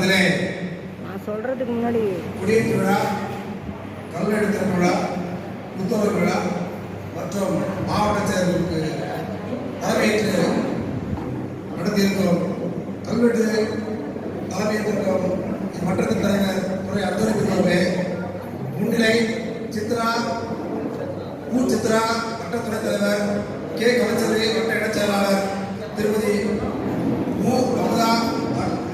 மன்றத்திலே நான் சொல்றதுக்கு முன்னாடி குடியேற்ற விழா, கல்லெடுத்த விழா, முத்தவர் விழா மற்றும் மாவட்ட செயலருக்கு தலைமையேற்று நடத்தியிருக்கிறோம். கல்வெட்டு தலைமையேற்றிருக்கிறோம். இம்மன்றத்தின் தலைவர் துறை அத்துறைப்பிரிவே முன்னிலை சித்ரா சித்ரா வட்ட துணைத் தலைவர் கே கலைச்செல்வி, வட்ட இணைச் செயலாளர் திருமதி மு அமுதா,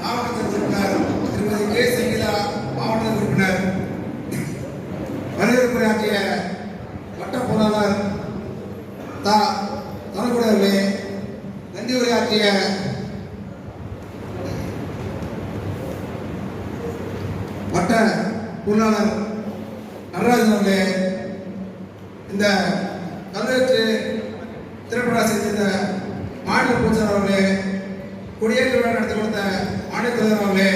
மாவட்ட உறுப்பினர் திருமதி கே சங்கீதா, மாவட்ட உறுப்பினர், வரவேற்புரையாற்றிய வட்ட பொருளாளர் தனக்குடையவர்களே, நன்றி உரையாற்றிய வட்ட பொருளாளர் நடராஜன் அவர்களே, இந்த கல்வெட்டு திரைப்பட செய்த மாநில பூச்சார் அவர்களே, குடியேற்ற விழா நடத்தி கொடுத்த மாநில தலைவர் அவர்களே,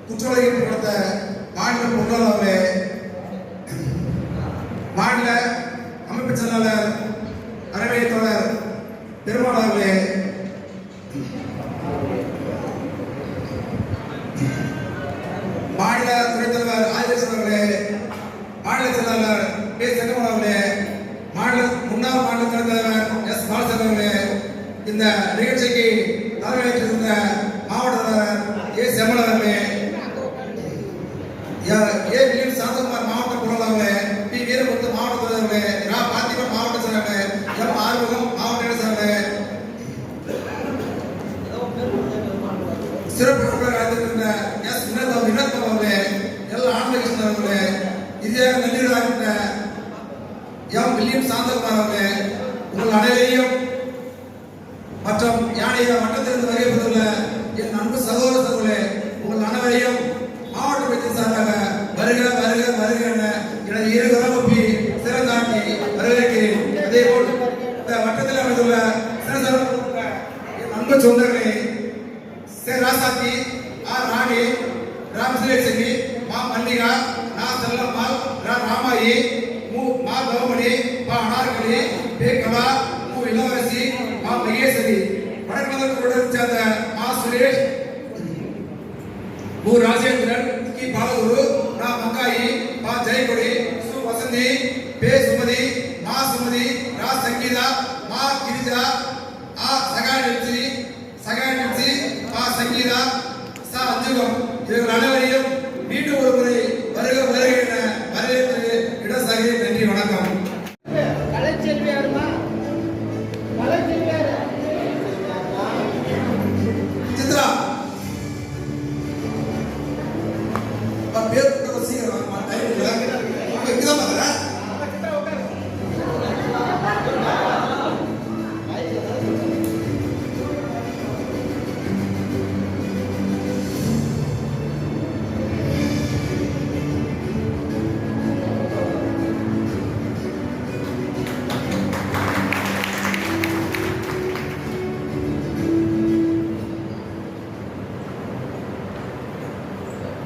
குற்றவாளிகள் கொடுத்த மாநில பொருளாளர் அவர்களே, மாநில அமைப்பு செயலாளர் அறவை தோழர் பெருமாள் அவர்களே, மாநில துணைத் தலைவர் ஆதிரேசன் அவர்களே, மாநில செயலாளர் பி செங்கமன் அவர்களே, முன்னாள் மாநில துணைத் தலைவர் எஸ் பாலச்சந்திரன் அவர்களே, இந்த நிகழ்ச்சிக்கு தலைமையேற்றிருந்த மாவட்ட தலைவர் ஏ செம்மன் அவர்களே, ஏ வில்லியம் சாந்தகுமார் மாவட்ட பொருளாளர்களே, பி வீரமுத்து மாவட்ட தலைவர்களே, ரா பாத்திமன் மாவட்ட செயலாளர்களே, எம் ஆறுமுகம் மாவட்ட இணை செயலாளர்களே, சிறப்பு அழைத்திருக்கின்ற எஸ் வினோத் அவர்களே, எல் ஆனந்தகிருஷ்ணன் அவர்களே, இந்தியாக நன்றியுரையாற்றின எம் வில்லியம் சாந்தகுமார் அவர்களே, உங்கள் அனைவரையும் மற்றும் யானைய வட்டத்திலிருந்து வருகைப்பட்டுள்ள என் அன்பு சகோதர சகோதரர்களே, உங்கள் அனைவரையும் மாவட்ட அமைச்சர் சார்பாக வருக வருக வருக என எனது இருகரம் ஒப்பி சிறந்தாக்கி வரவேற்கிறேன். அதேபோல் இந்த வட்டத்தில் அமைந்துள்ள என் அன்பு சொந்தங்களே, சே ராசாத்தி, ஆர் ராணி, ராம் சுரேஷி, மா மல்லிகா, நா செல்லம்மாள், ரா ராமாயி, மு மா கவமணி, மா அனார்கலி, பே கலா, மு இளவரசி, மா மகேஸ்வரி, வடக்கு சேர்ந்த மா சுரேஷ், மு ராஜேந்திரன், கி பாலகுரு, ரா மங்காயி, மா ஜெயகொடி, சு வசந்தி, பே சுமதி, மா சுமதி, ரா சங்கீதா, மா கிரிஜா, ஆ சகாநிச்சி, மா சங்கீதா, சா அஞ்சுகம், இவர்கள் அனைவரையும் மீண்டும் ஒரு முறை வருக வருக என வரவேற்று இடசாகி நன்றி வணக்கம். சித்ரா பேர் சீக்கிரம்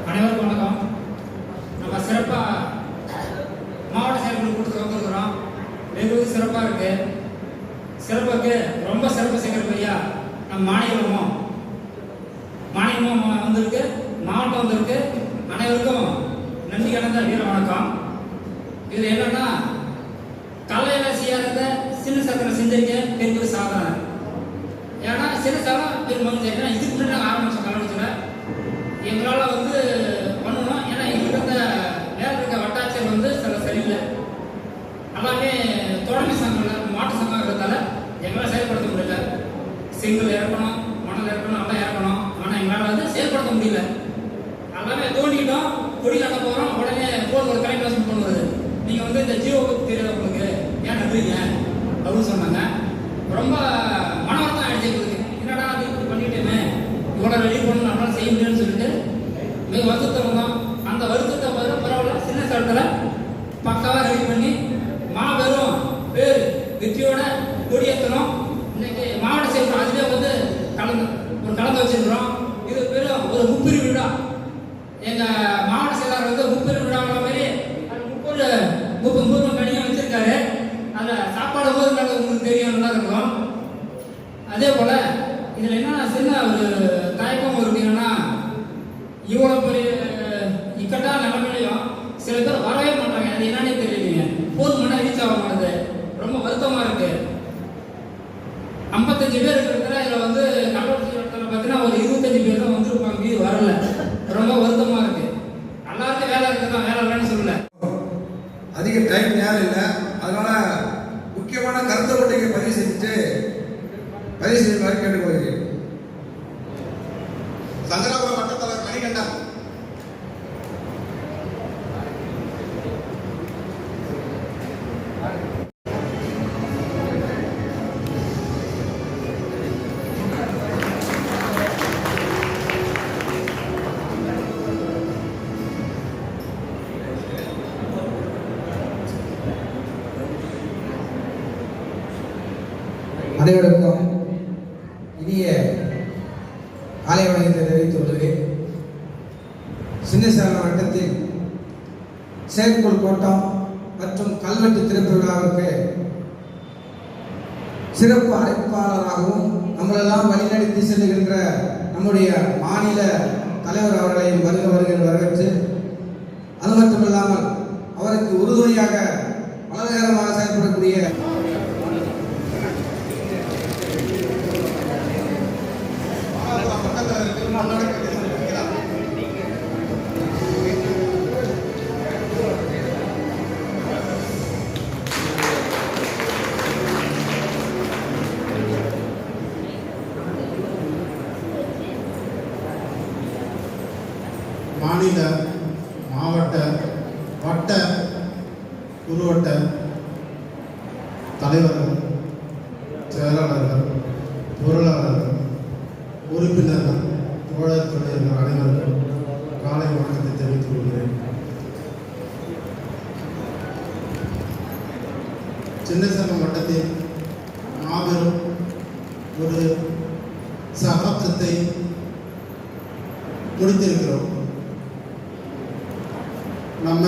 அனைவருக்கும் வணக்கம். நம்ம சிறப்பாக மாவட்ட செயல்கள் கொடுத்து வந்துருக்கிறோம். வெகு சிறப்பாக இருக்கு. சிறப்புக்கு ரொம்ப சிறப்பு சேர்க்கிற ஐயா நம்ம மாநிலமும் வந்திருக்கு, மாவட்டம் வந்திருக்கு. அனைவருக்கும் நன்றி கலந்த வீர வணக்கம். இது என்னன்னா, கலையில செய்யாத சின்ன சக்கரை செஞ்சிருக்க பெரிய சாதனை. ஏன்னா சின்ன சாதம் பெரிய மகிழ்ச்சி. ஏன்னா இதுக்கு முன்னாடி ஆரம்பிச்சோம் கலைஞர் எங்களால் வந்து பண்ணணும். ஏன்னா எங்களுக்கு இருந்த நேரம் இருக்க வட்டாட்சியர் வந்து சில சரியில்லை. எல்லாமே தோழமை சங்கம் மாட்டு சங்கம் இருக்கிறதால எங்களால் செயல்படுத்த முடியல. செங்கல் இறக்கணும், மணல் இறக்கணும், எல்லாம் இறக்கணும். ஆனால் எங்களால் வந்து செயல்படுத்த முடியல. எல்லாமே தோண்டிக்கிட்டோம், கொடி கட்ட போகிறோம். உடனே போன் ஒரு கலெக்டர் பண்ணுவது, நீங்கள் வந்து இந்த ஜியோ பற்றி தெரியாத உங்களுக்கு ஏன் நன்றீங்க அப்படின்னு சொன்னாங்க. ரொம்ப மன வருத்தம் ஆயிடுச்சு எங்களுக்கு. என்னடா அது இப்படி பண்ணிட்டேன்னு, இவ்வளோ ரெடி பண்ணணும், நம்மளால செய்ய முடியும்னு சொல்லிட்டு மிக வருத்தத்தை வந்தோம். அந்த வருத்தத்தை பரவாயில்ல, சின்ன ஸ்தலத்தில் பக்காவாக ரெடி பண்ணி மாபெரும் பேர் வெற்றியோட கொடியேற்றணும். இன்னைக்கு மாவட்ட செயல்படும் அதுலேயே வந்து கலந்து வச்சிருக்கிறோம். இது பெரும் ஒரு முப்பிரி விழா. எங்கள் மாவட்ட செயலாளர் வந்து முப்பிரி விழாங்கிற மாதிரி 30 கணியம் வச்சிருக்காரு. அதில் சாப்பாடு போது உங்களுக்கு தெரியும், நல்லா இருக்கும். அதே போல் இதில் என்ன சின்ன ஒரு தயக்கம் இருக்கு. என்னன்னா இவ்வளோ பெரிய இக்கட்டான நிலைமையிலையும் சில பேர் வரவே மாட்டாங்க. அது என்னன்னே தெரியலைங்க. ஃபோன் பண்ணால் ரீச் ஆக மாட்டேது. ரொம்ப வருத்தமாக இருக்கு. 55 பேர் இருக்கிற இதில் வந்து கள்ளக்குறிச்சி இடத்துல பார்த்தீங்கன்னா ஒரு 25 பேர் தான் வந்துருப்பாங்க. வீடு வரல. ரொம்ப வருத்தமாக இருக்கு. எல்லாருக்கும் வேலை இருக்குதான், வேலை இல்லைன்னு சொல்லல. அதிக டைம் நேரம் இல்லை. அதனால முக்கியமான கருத்தை பட்டிகை பதிவு செய்யுமாறு கேட்டுக்கொள்கிறேன். சங்கராபுரம் வட்டத்தலைவர் மணிகண்டன். அனைவருக்கும் இனிய காலை வணக்கத்தை தெரிவித்துக் கொள்கிறேன். சின்னசேலம் வட்டத்தில் செயற்குள் கோட்டம் மற்றும் கல்வெட்டு திறப்பு விழாவிற்கு சிறப்பு அழைப்பாளராகவும் நம்மளெல்லாம் வழிநடத்தி செல்லுகின்ற நம்முடைய மாநில தலைவர் அவர்களையும் வருகிறவர்கள் வரவேற்று, அது மட்டுமில்லாமல் அவருக்கு உறுதுணையாக வலதுகரமாக செயல்படக்கூடிய மாநில, மாவட்ட, வட்ட, உருவட்ட தலைவர்கள், செயலாளர்கள், பொருளாளர்கள், உறுப்பினர்கள், தோழர் தொழிலர்கள் அனைவருக்கும் காலை வணக்கத்தை தெரிவித்துக் கொள்கிறேன். சின்னசேலம் வட்டத்தில் மாபெரும் ஒரு சகாப்தத்தை முடித்திருக்கிறோம். நம்ம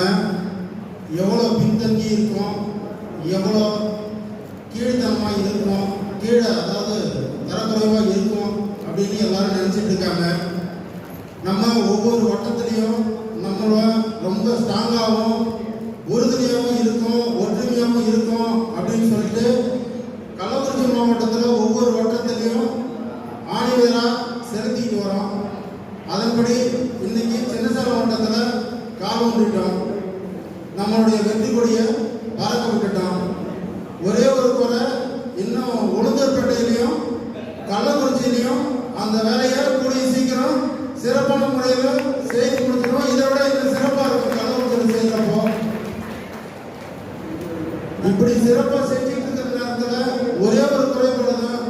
எவ்வளோ பின்தங்கி இருக்கோம், எவ்வளோ கீழ்த்தனமாக இருக்கோம், கீழே அதாவது தரக்குறைவாக இருக்கும் அப்படின்னு எல்லாரும் நினச்சிட்டு இருக்காங்க. நம்ம ஒவ்வொரு வட்டத்துலேயும் நம்மள ரொம்ப ஸ்ட்ராங்காகவும் உறுதுணையாகவும் இருக்கும், ஒற்றுமையாகவும் இருக்கும் அப்படின்னு சொல்லிட்டு கள்ளக்குறிச்சி மாவட்டத்தில் ஒவ்வொரு வட்டத்திலையும் ஆணிவேராக செலுத்திட்டு வரோம். அதன்படி இன்னைக்கு சின்னசேலம் வட்டத்தில் கால் ஊன்றிட்டோம். நம்மளுடைய வெற்றி கொடியை பறக்க விட்டுட்டோம். ஒரே ஒரு குறை, இன்னும் உளுந்தூர்பேட்டையிலையும் கள்ளக்குறிச்சியிலையும் அந்த வேலையை கூடிய சீக்கிரம் சிறப்பான முறையில் செய்து முடிச்சிடும். இதை விட இன்னும் சிறப்பாக இருக்கும். கள்ளக்குறிச்சியில் செய்கிறப்போ இப்படி சிறப்பாக செஞ்சுட்டு இருக்கிற நேரத்தில் ஒரே ஒரு குறைபாடு தான்,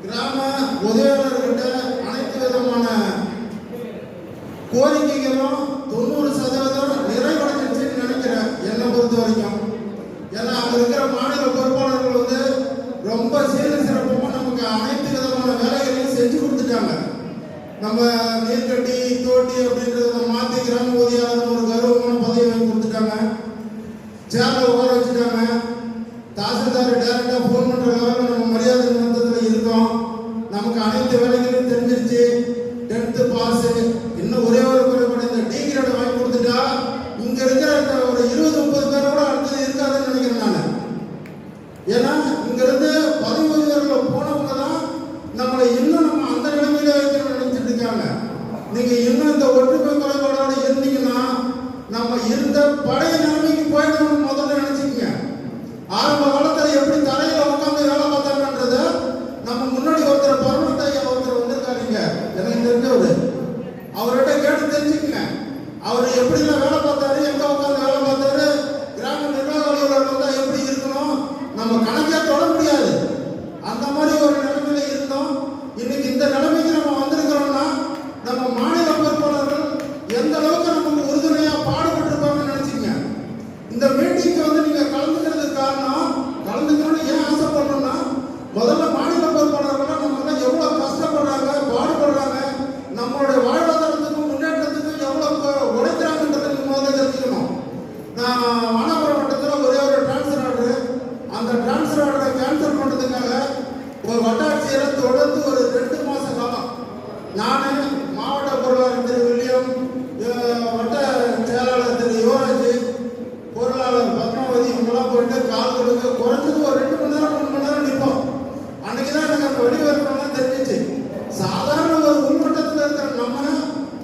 கிராம உதவியாளர்கிட்ட அனைத்து விதமான கோரிக்கைகளும் 90% நிறைவடைஞ்சிருச்சுன்னு நினைக்கிறேன் என்னை பொறுத்த வரைக்கும். ஏன்னா அங்கே இருக்கிற மாநில பொறுப்பாளர்கள் வந்து ரொம்ப சீர சிறப்பமாக நமக்கு அனைத்து விதமான வேலைகளையும் செஞ்சு கொடுத்துட்டாங்க. நம்ம நீர்கட்டி தோட்டி அப்படின்றத மாற்றி கிராம உதவியாளர் ஒரு கௌரவமான பதவி வாங்கி கொடுத்துட்டாங்க. சேர்ல உட்கார வச்சுட்டாங்க. தாசில்தார் டேரக்டாக ஃபோன் பண்ணுற லெவலில் நம்ம மரியாதை நிறுத்தத்தில் இருக்கோம். நமக்கு அனைத்து வேலைகளையும் தெரிஞ்சிருச்சு. 10th pass. இன்னும் ஒரே ஒரு குறைபாடு, இந்த டி கிரேட் வாங்கி கொடுத்துட்டா இங்க இருக்கிற ஒரு 20-30 பேர் கூட அடுத்தது இருக்காதுன்னு நினைக்கிறேன் நான். ஏன்னா இங்க இருந்து 13 பேர்கள் போனவங்க தான் நம்மளை இன்னும் நம்ம அந்த நிலைமையில வைக்கணும்னு நினைச்சிட்டு இருக்காங்க. நீங்க இன்னும் இந்த ஒற்றுமை குறைபாடோட இருந்தீங்கன்னா நம்ம இருந்த பழைய நிலைமைக்கு போயிடணும்னு முதல்ல நினைச்சுக்கங்க. ஆரம்ப காலத்துல எப்படி தரையில உட்காந்து வேலை பார்த்தாங்கன்றத நம்ம முன்னாடி ஒருத்தர் பரமத்த ஐயா ஒருத்தர் வந்திருக்காருங்க, எனக்கு தெரிஞ்சவர். அவர்கிட்ட கேட்டு தெரிஞ்சுக்கங்க. அவர் எப்படிலாம் வேலை பார்த்தாரு, எங்க உட்காந்து வேலை பார்த்தாரு, கிராம நிர்வாக அலுவலர் வந்தா எப்படி இருக்கணும், நம்ம கணக்கே தொட முடியாது. அந்த மாதிரி ஒரு நிலைமையில இருந்தோம். இன்னைக்கு இந்த நிலைமைக்கு நம்ம வந்திருக்கிறோம்னா நம்ம மாநில பொறுப்பாளர்கள் எந்த அளவுக்கு நமக்கு உறுதுணையா பாடுபட்டு இருப்பாங்கன்னு நினைச்சுங்க. இந்த மீட்டிங்க்கு வந்து நீங்க கலந்துக்கிறதுக்கு காரணம், கலந்துக்கணும்னு ஏன் ஆசைப்படுறோம்னா, முதல்ல மாநில பொறுப்பாளர்கள் நம்ம எல்லாம் எவ்வளவு கஷ்டப்படுறாங்க, பாடுபடுறாங்க, நம்மளுடைய வாழ்வாதாரத்துக்கும் முன்னேற்றத்துக்கும் எவ்வளவு உழைக்கிறாங்கன்றதை நீங்க முதல்ல தெரிஞ்சுக்கணும்.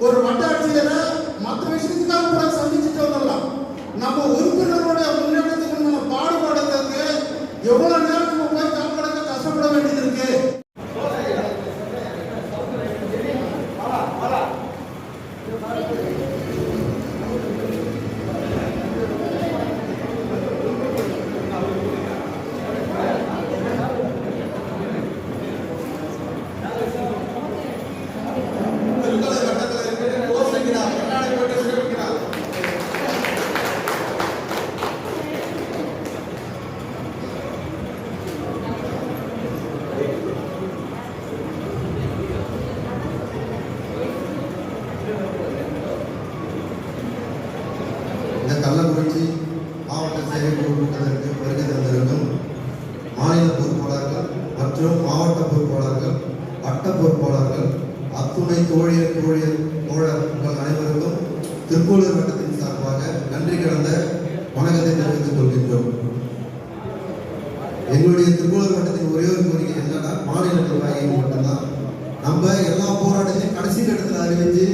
ஒரு வட்டாட்சியரை மற்ற விஷயத்துக்காக கூட சந்திச்சுட்டு வந்துடலாம். நம்ம உறுப்பினருடைய முன்னேற்றத்துக்கு நம்ம பாடுபடுறதுக்கு எவ்வளவு நேரம் நம்ம போய் காப்படக்க கஷ்டப்பட வேண்டியது இருக்கு. இந்த கள்ளக்குறிச்சி மாவட்ட செயற்குழு கூட்டத்திற்கு வருகை தந்திருக்கும் மாநில பொறுப்பாளர்கள் மற்றும் மாவட்ட பொறுப்பாளர்கள், வட்ட பொறுப்பாளர்கள், அத்துணை தோழர் உங்கள் அனைவருக்கும் திருக்கோளூர் வட்டத்தின் சார்பாக நன்றி கலந்த வணக்கத்தை தெரிவித்துக் கொள்கின்றோம். எங்களுடைய திருக்கோளூர் வட்டத்தின் ஒரே ஒரு கோரிக்கை என்னன்னா, மாநில நிர்வாகிகள் மட்டும்தான் நம்ம எல்லா போராட்டத்தையும் கடைசி கட்டத்தில் அறிவித்து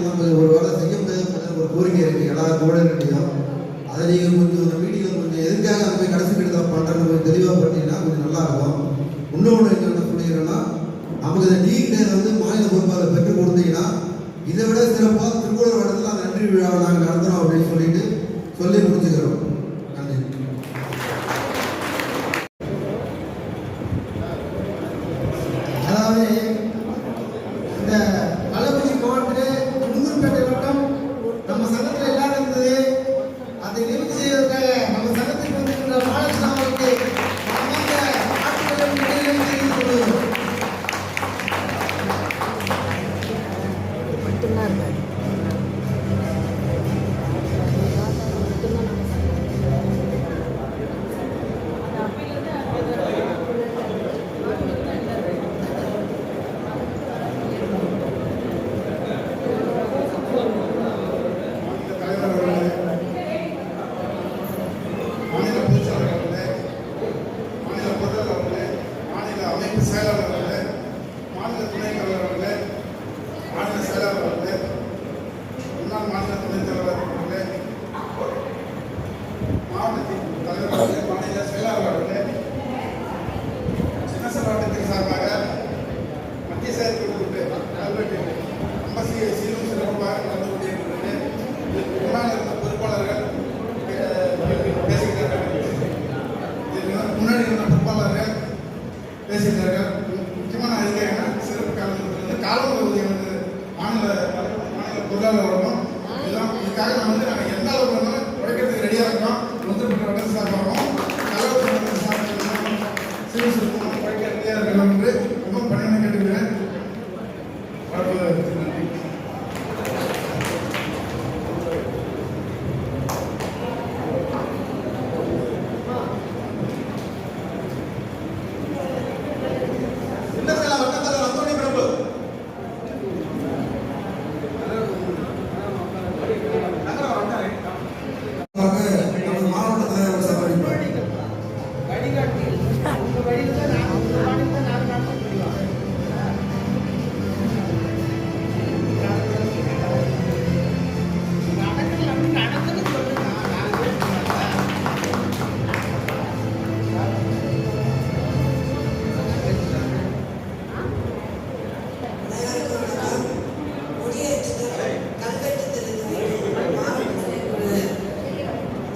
நம்ம ஒரு வேலை செய்ய முடியாத ஒரு கோரிக்கை இருக்கு எல்லா தோழர்களையும். அதை நீங்கள் கொஞ்சம் மீட்டிங்கில் கொஞ்சம் எதுக்காக அங்கே போய் கடைசி கட்டத்தில் பண்ணுறேன்னு கொஞ்சம் தெளிவாக பார்த்தீங்கன்னா கொஞ்சம் நல்லா இருக்கும். இன்னொன்று என்ன சொல்லிக்கிறேன்னா, நமக்கு இந்த நீட் வந்து மாநில பொறுப்பாளர் பெற்றுக் கொடுத்தீங்கன்னா இதை விட சிறப்பாக திருக்கோளூர் வட்டத்தில் அந்த நன்றி விழாவை நாங்கள் நடத்துகிறோம் அப்படின்னு சொல்லிட்டு சொல்லி முடிச்சுக்கிறோம். நன்றி. அதாவது இந்த கள்ளக்குறிச்சி மாவட்டத்தில் உளுந்தூர்பேட்டை வட்டம் நம்ம சங்கத்தில் இல்லாத இருந்தது. அதை நிவர்த்தி செய்வதற்காக நம்ம சங்கத்தில் வந்திருக்கின்ற பாலகிருஷ்ணா அவர்களுக்கு மட்டும்தான் இருக்காரு. மாநில பொதுச்செயலாளர்களே, மாநில பொருளாளர்களே, மாநில அமைப்பு செயலாளர்களே, மாநில துணைத் தலைவர்களே, மாநில செயலாளர்களே, முன்னாள் மாநில துணைத் தலைவர்களே, மாவட்டத்தின் தலைவர்களே, மாநில செயலாளர்களே, சின்ன சட்டத்தின் சார்பாக மத்திய செயற்குழு கல்வெட்டு அம்பசியை சீரும் சிறப்பாக நடந்து கொண்டிருக்கிறது. முன்னால் இருந்த பொறுப்பாளர்கள் முன்னாடி இருந்த பொறுப்பாளர்கள் பேசுகிறார்கள். முக்கியமான அறிக்கை சிறப்பு கலந்து காலம் பகுதியானது மாநில பொருளாளர்களும் எல்லாம் இதுக்காக நாங்கள் எந்த அளவுக்கு வேணாலும் உழைக்கிறதுக்கு ரெடியாக இருக்கோம். ஒன்றுபட்ட வடக்கு சார்பாகவும் கலவரத்து சார்பாகவும் சிறு சிறப்பும் உழைக்க ரெடியாக இருக்கலாம் என்று ரொம்ப பணியான கேட்டுக்கிறேன். நன்றி. நமது மாவட்ட தலைவர் சந்திப்பார்.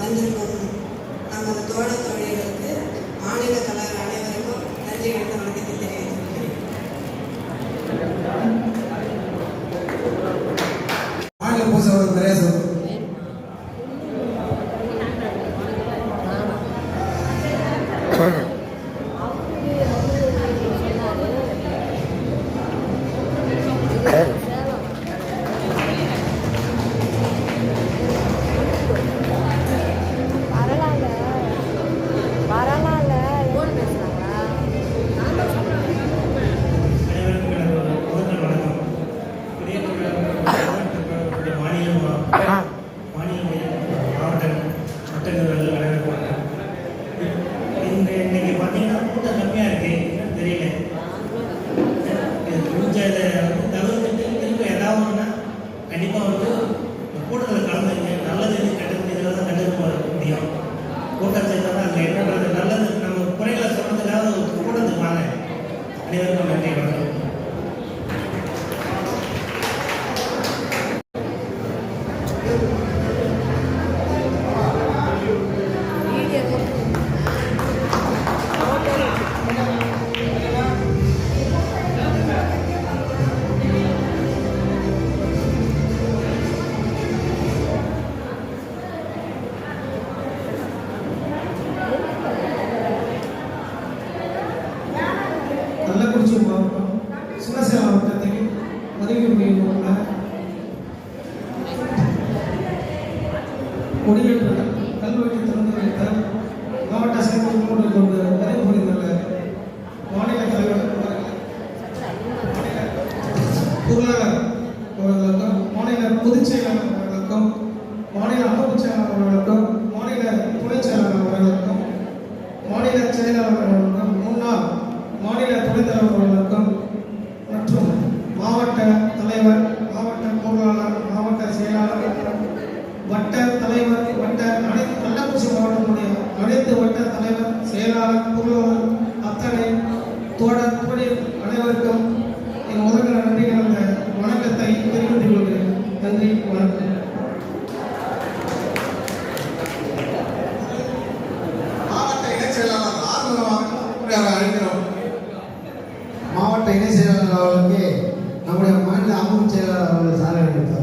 வந்திருக்கும் நமது தோழ தோழிகளுக்கு மாநில தலைவர் அனைவருக்கும் நன்றி கலந்த வணக்கத்தை தெரிவித்துள்ளேன். மாநில பொதுச்செயலாளர் திரேசன். அனைவருக்கும் எனது முதல் வணக்கம். புதிய தொழிலாளர் மாநில பள்ளிகளில் உள்ள குடியேற்ற கல்வெட்டு திறந்து வைத்த மாவட்ட செயல்பாடு கொண்டு நிறைவு புரிந்துள்ள மாநில தலைவர் பொருளாளர் அவர்களுக்கும் மாநில பொதுச் செயலாளர் அவர்களுக்கும் மாநில அமைப்பு செயலாளர் அவர்களுக்கும் மாநில துணை செயலாளர் அவர்களுக்கும் மாநில செயலாளர் அவர்களுக்கும் முன்னாள் மாநில துணைத் தலைவர் அவர்களுக்கும் மற்றும் மாவட்ட தலைவர் மாவட்ட பொருளாளர் மாவட்ட செயலாளர் வட்ட தலைவர் வட்ட அனைத்து கள்ளக்குறிச்சி மாவட்டத்துடைய அனைத்து வட்ட தலைவர் செயலாளர் பொருளாளர் அத்தனை தோழி அனைவருக்கும் என் முதல் நன்றி கலந்த வணக்கத்தை தெரிவித்துக் கொள்கிறேன். நன்றி, வணக்கம். மாவட்ட இணைச் செயலாளர் ஆர்வலமாக அழைக்கிறோம். மாவட்ட இணை செயலாளர் அவர்களுக்கு நம்முடைய மாநில அமைப்பு செயலாளர் அவர்கள் சாலை அளித்தார்.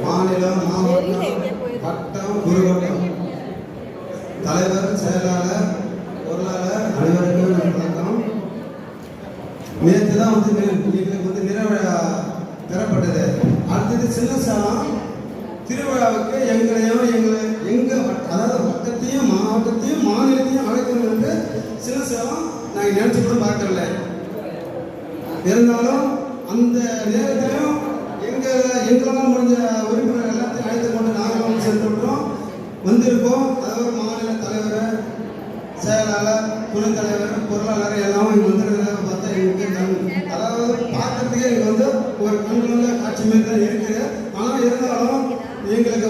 மாநிலம், மாவட்டம், வட்டம், குறுவட்டம், தலைவர், செயலாளர், பொருளாளர் அனைவருக்கும் வணக்கம். நேற்று தான் எங்களுக்கு நிறைவிழா பெறப்பட்டது. அடுத்தது சின்ன சேலம் திருவிழாவுக்கு அதாவது வட்டத்தையும் மாவட்டத்தையும் மாநிலத்தையும் அழைக்கணும் என்று சின்ன சேலம் நாங்கள் நினைச்சு கூட பார்க்கல. இருந்தாலும் அந்த நேரத்திலும் எங்களால் முடிஞ்ச உறுப்பினர் எல்லாத்தையும் அழைத்து கொண்டு நாங்களும் சென்றுவிட்டோம், வந்திருக்கோம். அதாவது மாநில தலைவர், செயலாளர், துணைத் தலைவர், பொருளாளர் எல்லாம் இங்கே வந்துருக்கிறத பார்த்தா எங்களுக்கு அதாவது பார்க்கறதுக்கே எங்களுக்கு ஒரு கண்ணுள்ள காட்சி மாதிரி தான் இருக்குது. ஆனால் இருந்தாலும் எங்களுக்கு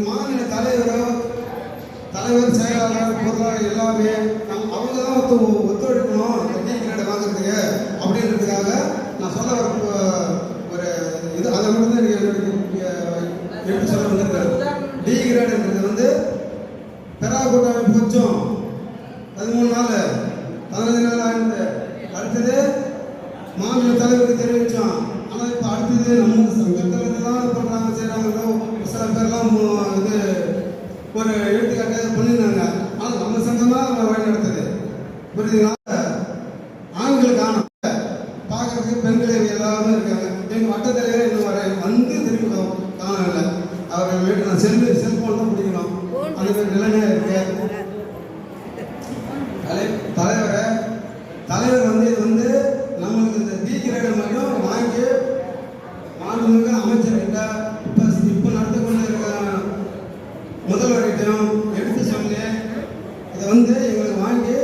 மாநில தலைவர், செயலாளர், பொருளாளர் எல்லாமே அவங்க தான் ஒத்துழைக்கணும் டீ கிரேடை வாங்குறதுக்கு அப்படின்றதுக்காக நான் சொல்ல ஒரு இது அதை மட்டும் தான் எடுத்து சொல்ல வந்திருக்கேன். டி கிரேடுன்றது பெறாக்கூட்டாமை கொஞ்சம் 13 நாள் 15 நாள் ஆயிடுது. அடுத்தது மாநில தலைவருக்கு தெரிவித்தோம். ஆனால் இப்போ அடுத்தது நம்ம சங்கத்தில் தான் பண்ணுறாங்க செய்கிறாங்க. சில பேர்லாம் ஒரு எடுத்துக்காட்டு பண்ணியிருந்தாங்க. ஆனால் நம்ம சங்கம் தான் வழி நடத்துது. புரியுதுங்களா? ஆண்கள் காணும் பார்க்கறதுக்கு பெண்கள் எல்லாருமே இருக்காங்க. எங்கள் வட்ட தலைவர் இன்னும் திரும்பி காணவில்லை. அவர் வீட்டில் நான் செல்போன் தான் பிடிக்கணும். அந்த மாதிரி நிலைமையாக இருக்கு. தலைவர் இது நம்மளுக்கு இந்த டி கிரேடு மட்டும் வாங்கி மாண்புமிகு அமைச்சர்கிட்ட இப்போ நடத்தி கொண்டு இருக்கிற முதல்வர்கிட்டையும் எடுத்து சொல்லி இதை எங்களுக்கு வாங்கி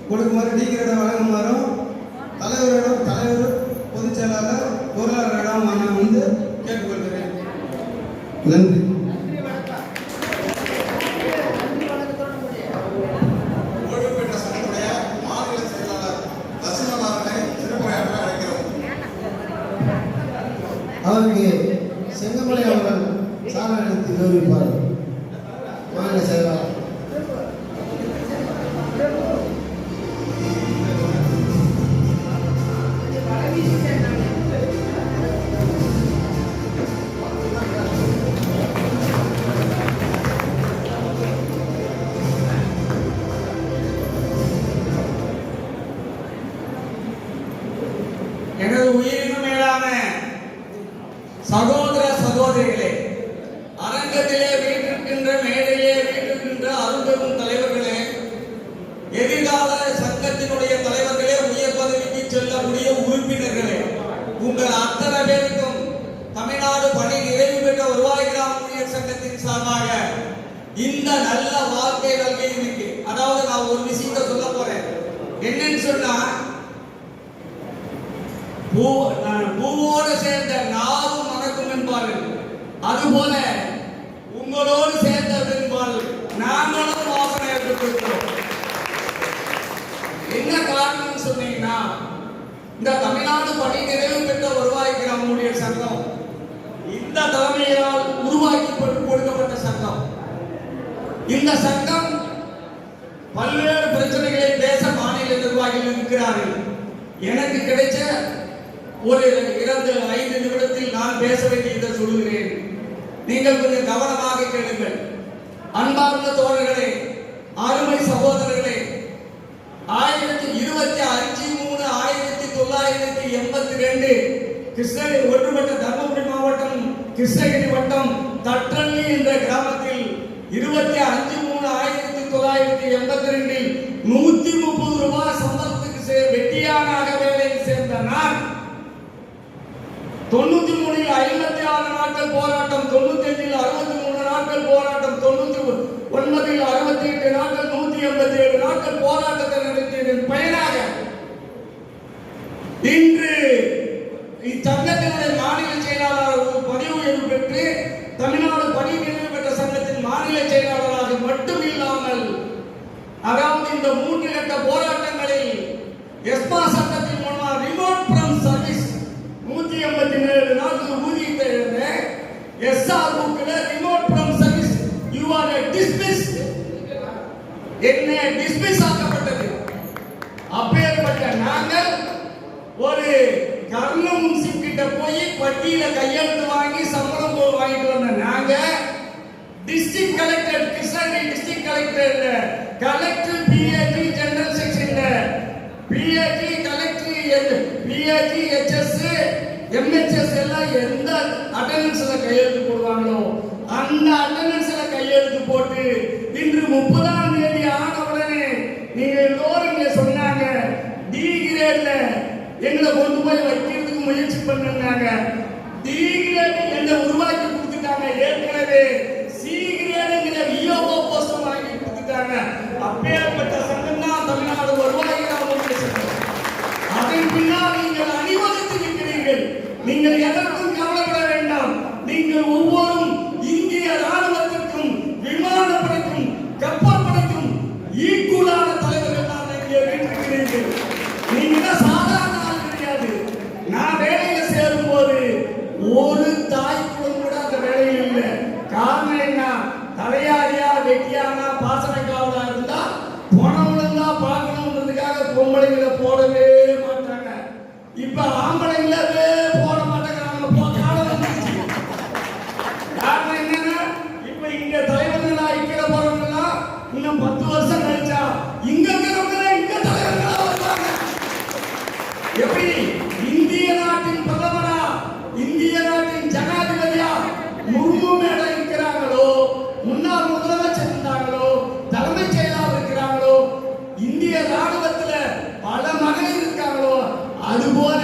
கொடுக்குமாறு, டி கிரேடை வழங்குமாறும் தலைவர், பொதுச் செயலாளர், பொருளாளரிடம் நான் கேட்டுக்கொள்கிறேன். நன்றி. அவருக்கு செங்கமலை அவர்கள் சாலை அளித்து கௌரவிப்பார். மாநில செயலாளர் எனது உயிரினும் மேலான சகோதர சகோதரிகளே, அரங்கத்திலே வீட்டிருக்கின்ற மேடையிலே வீட்டிருக்கின்ற அரும்பெரும் தலைவர்களே, எதிர்கால சங்கத்தினுடைய தலைவர்களே, உயர் பதவிக்கு செல்லக்கூடிய உறுப்பினர்களே, உங்கள் அத்தனை பேருக்கும் தமிழ்நாடு பணி நிறைவு பெற்ற வருவாய் கிராம ஊழியர் சங்கத்தின் சார்பாக இந்த நல்ல வாழ்க்கை நல்கி இருக்கு. அதாவது நான் ஒரு விஷயத்தை சொல்ல போறேன். என்னன்னு சொன்னா, பூவோடு சேர்ந்த நாவும் மணக்கும் என்பார்கள். அதுபோல உங்களோடு சேர்ந்த என்பார்கள் நாங்களும் வாசனை எடுத்துக்கிறோம். என்ன காரணம் சொன்னீங்கன்னா, இந்த தமிழ்நாடு பணி நிறைவு பெற்ற வருவாய் கிராம ஊழியர் சங்கம் இந்த தலைமையால் உருவாக்கி கொடுக்கப்பட்ட சங்கம். இந்த சங்கம் பல்வேறு பிரச்சனைகளை பேச மாநில நிர்வாகி நிர்வாகிகள் இருக்கிறார்கள். எனக்கு கிடைச்ச ஒரு 2-5 நிமிடத்தில் நான் பேச வேண்டியதை சொல்லுகிறேன். நீங்கள் கொஞ்சம் கவனமாக கேளுங்கள். அன்பார்ந்த தோழர்களே, அருமை சகோதரர்களே, 25/3/1982 கிருஷ்ணகிரி ஒன்றுபட்ட தர்மபுரி மாவட்டம் கிருஷ்ணகிரி வட்டம் தட்டள்ளி என்ற கிராமத்தில் 25/3/1982 130 ரூபாய் சம்பளத்துக்கு வெட்டியானாக வேலையில் சேர்ந்த நான் 93 56 நாட்கள் போராட்டம், 95 63 நாட்கள் போராட்டம், 99 68 நாட்கள், 187 நாட்கள் போராட்டத்தை நடத்தியதன் பயனாக இன்று இச்சங்கத்தினுடைய மாநில செயலாளர் பதவி உயர்வு பெற்று தமிழ்நாடு பணி நிறைவு பெற்ற சங்கத்தின் மாநில செயலாளராக மட்டும் இல்லாமல், அதாவது இந்த 3 கட்ட போராட்டங்களில் எஸ்மா சட்டத்தின் மூலமாக ரிமோட் ஃப்ரம் சர்வீஸ் 187 நாட்கள் ஊதியத்தை எஸ்ஆர்ஓக்குல removed from service you are dismissed என்ன டிஸ்மிஸ் ஆக்கப்பட்டது. அப்பேற்பட்ட நாங்கள் ஒரு கர்ணமுன்சிப் கிட்ட போய் பட்டியல கையெழுத்து வாங்கி சம்பளம் வாங்கிட்டு வந்த நாங்க district collector Krishnagiri district collector collector BAG general செக்ஷன்ல BAG collector BAG HS MHS எல்லாம் எந்த அட்டெண்டன்ஸ்ல கையெழுத்து போடுவாங்களோ அந்த அட்டெண்டன்ஸ்ல கையெழுத்து போட்டு இன்று 30ஆம் தேதி ஆன உடனே நீங்க எல்லோரும் இங்க சொன்னாங்க டி கிரேட்ல எங்களை கொண்டு போய் வைக்கிறதுக்கு முயற்சி பண்ணாங்க. டி கிரேட் எங்களை உருவாக்கி கொடுத்துட்டாங்க. ஏற்கனவே சி கிரேடுங்கிற விஓஓ போஸ்ட் வாங்கி கொடுத்துட்டாங்க. அப்பேற்பட்ட சங்கம் தான் தமிழ்நாடு வருவாய்கள் சங்கம். அதன் பின்னால் நீங்கள் அணிவகுத்து நிற்கிறீர்கள். நீங்கள் எதற்கும் கவலைப்பட வேண்டாம். நீங்கள் ஒவ்வொரு இந்திய ராணுவத்திற்கும் விமானப்படைக்கும் கப்பல் படைக்கும் ஈக்குவலான தலைவர்கள் தான் இங்கே வீட்டிருக்கிறீர்கள். நீங்க சாதாரண ஆள் கிடையாது. நான் வேலையில சேரும் போது ஒரு தாய்க்குளம் கூட அந்த வேலையில் இல்லை. காரணம் என்ன? தலையாரியா வெட்டியானா பாசனக்காவலா இருந்தா போனவங்களும் தான் பார்க்கணுன்றதுக்காக பொம்பளைங்களை போடவே மாட்டாங்க. இப்ப ஆம்பளைங்களே போட மாட்டேங்கிறாங்க. காலம் வந்துருச்சு. காரணம் என்னன்னா இப்ப இங்க தலைவர்களா இக்கிற போறவங்களா இன்னும் 10 வருஷம் கழிச்சா இங்க இருக்கிறவங்க இங்க தலைவர்களா வருவாங்க. எப்படி இந்திய நாட்டின் பிரதமரா இந்திய நாட்டின் ஜனாதிபதியா முர்மு மேடம் இருக்கிறாங்களோ, முன்னாள் முதலமைச்சர் இருந்தாங்களோ, தலைமைச் செயலாளர் இருக்கிறாங்களோ, இந்திய ராணுவத்துல பல மகளிர் இருக்காங்களோ, அதுபோல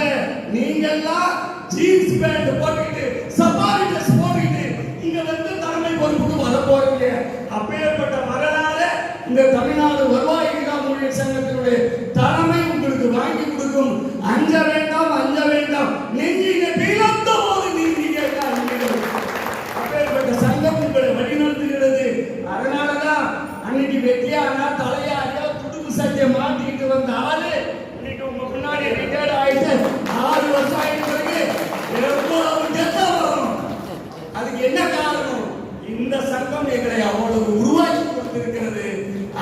நீங்கெல்லாம் ஜீன்ஸ் பேண்ட் போட்டுக்கிட்டு சஃபாரி ட்ரெஸ் போட்டுக்கிட்டு இங்க வந்து தலைமை பொறுப்புக்கு வர போறீங்க. அப்பேற்பட்ட வரலாறு இந்த தமிழ்நாடு வருவாய் ஊழியர் சங்கத்தினுடைய தலைமை உங்களுக்கு வாங்கி கொடுக்கும். அஞ்ச வேண்டாம், அஞ்ச வேண்டாம். நெஞ்சினை பிளந்த போது நீங்க அப்பேற்பட்ட சங்கம் உங்களை வழிநடத்துகிறது. அதனாலதான் அன்னைக்கு வெட்டியானா தலையாரியா துடுப்பு சட்டியை மாட்டிக்கிட்டு வந்த ஆளு இன்னைக்கு உங்க முன்னாடி ரிட்டையர்ட் ஆயிட்டு 6 வருஷம் ஆயிட்டு பிறகு எவ்வளவு டெத்தா வரும். அதுக்கு என்ன காரணம்? இந்த சங்கம் எங்களை அவ்வளவு உருவாக்கி கொடுத்திருக்கிறது.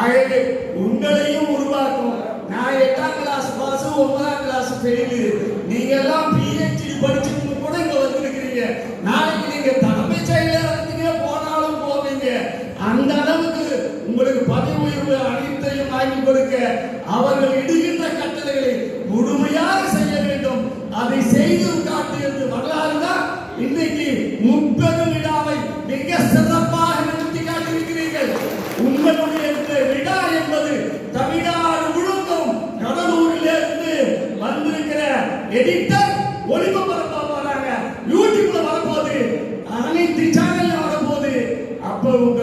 ஆகவே உங்களையும் உருவாக்கும். நான் 8ஆம் கிளாஸ் பாஸ், 9ஆம் கிளாஸ் ஃபெயில். நீங்க எல்லாம் PhD படிச்சுட்டு கூட இங்க வந்திருக்கிறீங்க. நாளைக்கு நீங்க தலைமை செயலாளருக்கு போனாலும் போவீங்க. அந்த அளவுக்கு உங்களுக்கு பதவி உயர்வு அனைத்தையும் வாங்கி கொடுக்க அவர்கள் இடுகின்ற கட்டளைகளை முழுமையாக செய்ய வேண்டும். அதை செய்து காட்டியது வரலாறு தான். இன்னைக்கு முப்பெரும் விழாவை மிக சிறப்பாக நடத்தி காட்டியிருக்கிறீர்கள். உங்களுடைய இந்த விழா என்பது தமிழ்நாடு முழுவதும் கடலூரிலிருந்து வந்திருக்கிற எடிட்டர் ஒளிபரப்ப போறாங்க. யூடியூப்ல வரப்போகுது, அனைத்து சேனல்ல வரப்போகுது. அப்ப உங்க